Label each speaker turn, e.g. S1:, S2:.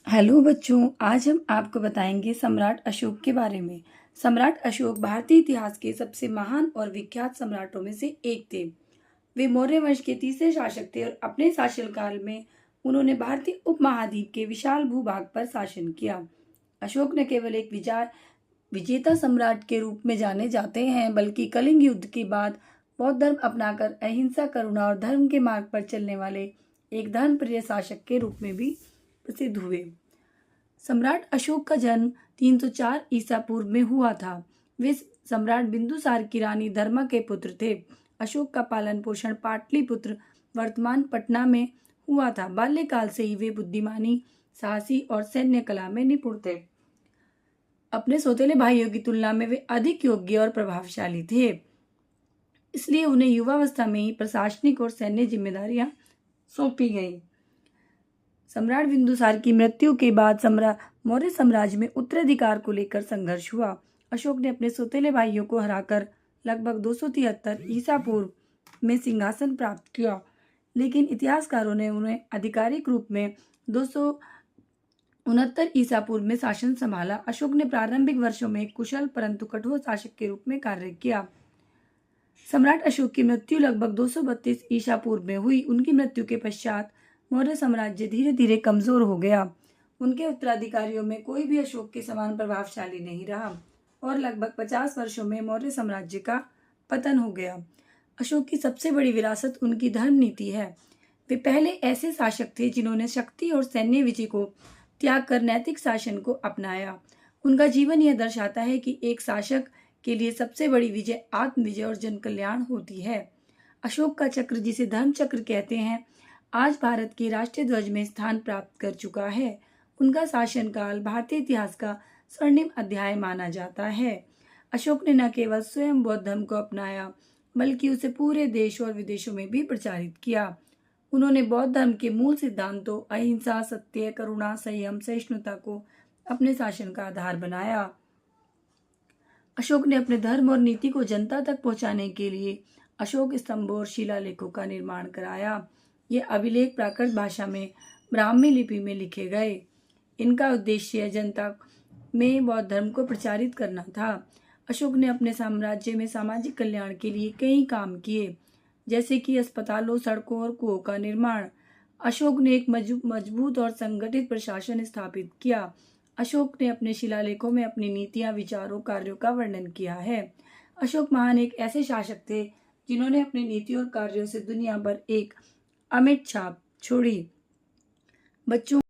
S1: Hello बच्चों, आज हम आपको बताएंगे सम्राट अशोक के बारे में। सम्राट अशोक भारतीय इतिहास के सबसे महान और विख्यात सम्राटों में से एक थे। वे मौर्य वंश के तीसरे शासक थे और अपने शासनकाल में उन्होंने भारतीय उपमहाद्वीप के विशाल भूभाग पर शासन किया। अशोक न केवल एक विजेता सम्राट के रूप में जाने जाते हैं, बल्कि कलिंग युद्ध के बाद बौद्ध धर्म अपनाकर अहिंसा, करुणा और धर्म के मार्ग पर चलने वाले एक धर्मप्रिय शासक के रूप में भी प्रसिद्ध हुए। सम्राट अशोक का जन्म 304 ईसा पूर्व में हुआ था। वे सम्राट बिंदुसार की रानी धर्मा के पुत्र थे। अशोक का पालन पोषण पाटलिपुत्र, वर्तमान पटना में हुआ था। बाल्यकाल से ही वे बुद्धिमानी, साहसी और सैन्य कला में निपुण थे। अपने सौतेले भाइयों की तुलना में वे अधिक योग्य और प्रभावशाली थे, इसलिए उन्हें युवावस्था में ही प्रशासनिक और सैन्य जिम्मेदारियां सौंपी गई। सम्राट बिंदुसार की मृत्यु के बाद मौर्य साम्राज्य में उत्तराधिकार को लेकर संघर्ष हुआ। अशोक ने अपने सौतेले भाइयों को हराकर लगभग 273 ईसा पूर्व में सिंहासन प्राप्त किया, लेकिन इतिहासकारों ने उन्हें आधिकारिक रूप में 269 ईसा पूर्व में शासन संभाला। अशोक ने प्रारंभिक वर्षों में कुशल परंतु कठोर शासक के रूप में कार्य किया। सम्राट अशोक की मृत्यु लगभग 232 ईसा पूर्व में हुई। उनकी मृत्यु के पश्चात मौर्य साम्राज्य धीरे धीरे कमजोर हो गया। उनके उत्तराधिकारियों में कोई भी अशोक के समान प्रभावशाली नहीं रहा और लगभग 50 वर्षों में मौर्य साम्राज्य का पतन हो गया। अशोक की सबसे बड़ी विरासत उनकी धर्म नीति है। वे पहले ऐसे शासक थे जिन्होंने शक्ति और सैन्य विजय को त्याग कर नैतिक शासन को अपनाया। उनका जीवन यह दर्शाता है कि एक शासक के लिए सबसे बड़ी विजय आत्म विजय और जन कल्याण होती है। अशोक का चक्र, जिसे धर्म चक्र कहते हैं, आज भारत के राष्ट्रीय ध्वज में स्थान प्राप्त कर चुका है। उनका शासनकाल भारतीय इतिहास का स्वर्णिम अध्याय माना जाता है। अशोक ने न केवल स्वयं बौद्ध धर्म को अपनाया, बल्कि उसे पूरे देश और विदेशों में भी प्रचारित किया। उन्होंने बौद्ध धर्म के मूल सिद्धांतों अहिंसा, सत्य, करुणा, संयम, सहिष्णुता को अपने शासन का आधार बनाया। अशोक ने अपने धर्म और नीति को जनता तक पहुंचाने के लिए अशोक स्तंभों और शिलालेखों का निर्माण कराया। ये अभिलेख प्राकृत भाषा में ब्राह्मी लिपि में लिखे गए। इनका उद्देश्य जनता में बौद्ध धर्म को प्रचारित करना था। अशोक ने अपने साम्राज्य में सामाजिक कल्याण के लिए कई काम किए, जैसे कि अस्पतालों, सड़कों और कुओं का निर्माण। अशोक ने एक मजबूत और संगठित प्रशासन स्थापित किया। अशोक ने अपने शिलालेखों में अपनी नीतियां, विचारों, कार्यों का वर्णन किया है। अशोक महान एक ऐसे शासक थे जिन्होंने अपनी नीति और कार्यों से दुनिया पर एक अमिट छाप छोड़ी। बच्चों